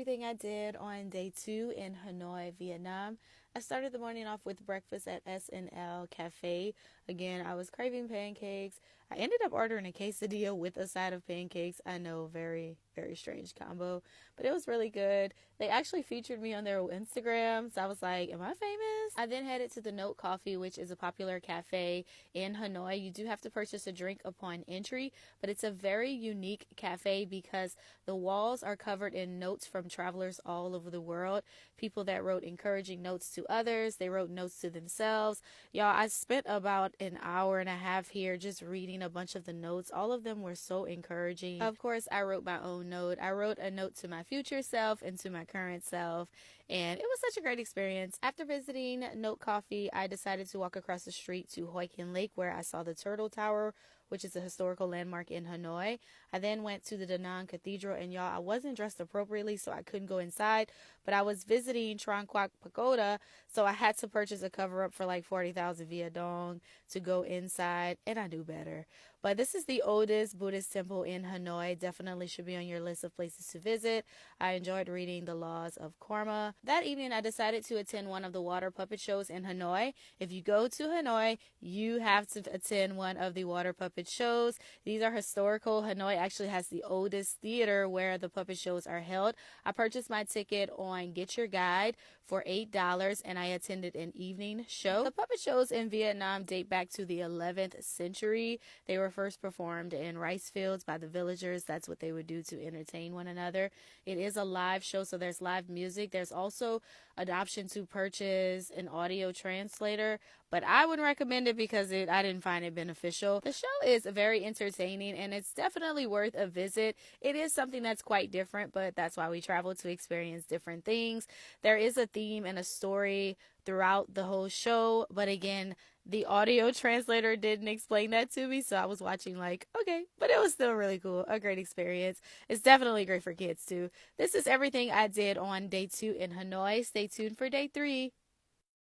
everything I did on day 2 in Hanoi, Vietnam. I started the morning off with breakfast at S&L Cafe. Again, I was craving pancakes. I ended up ordering a quesadilla with a side of pancakes. I know, very, very strange combo, but it was really good. They actually featured me on their Instagram, so I was like, am I famous? I then headed to the Note Coffee, which is a popular cafe in Hanoi. You do have to purchase a drink upon entry, but it's a very unique cafe because the walls are covered in notes from travelers all over the world. People that wrote encouraging notes to others. They wrote notes to themselves. Y'all, I spent about an hour and a half here just reading a bunch of the notes. All of them were so encouraging. Of course, I wrote my own note. I wrote a note to my future self and to my current self, and it was such a great experience. After visiting Note Coffee, I decided to walk across the street to Hoi Kin Lake, where I saw the Turtle Tower, which is a historical landmark in Hanoi. I then went to the Da Nang Cathedral, and y'all, I wasn't dressed appropriately, so I couldn't go inside, but I was visiting Trang Quoc Pagoda, so I had to purchase a cover-up for like 40,000 Viet Dong to go inside, and I knew better. But this is the oldest Buddhist temple in Hanoi. Definitely should be on your list of places to visit. I enjoyed reading the laws of karma. That evening, I decided to attend one of the water puppet shows in Hanoi. If you go to Hanoi, you have to attend one of the water puppet shows. These are historical. Hanoi actually has the oldest theater where the puppet shows are held. I purchased my ticket on Get Your Guide for $8, and I attended an evening show. The puppet shows in Vietnam date back to the 11th century. They were first performed in rice fields by the villagers. That's what they would do to entertain one another. It is a live show, so there's live music. There's also an option to purchase an audio translator, but I wouldn't recommend it because I didn't find it beneficial. The show is very entertaining, and it's definitely worth a visit. It is something that's quite different, but that's why we travel, to experience different things. There is a theme and a story throughout the whole show, but again, the audio translator didn't explain that to me, so I was watching like, okay, but it was still really cool. A great experience. It's definitely great for kids too. This is everything I did on day 2 in Hanoi. Stay tuned for day 3.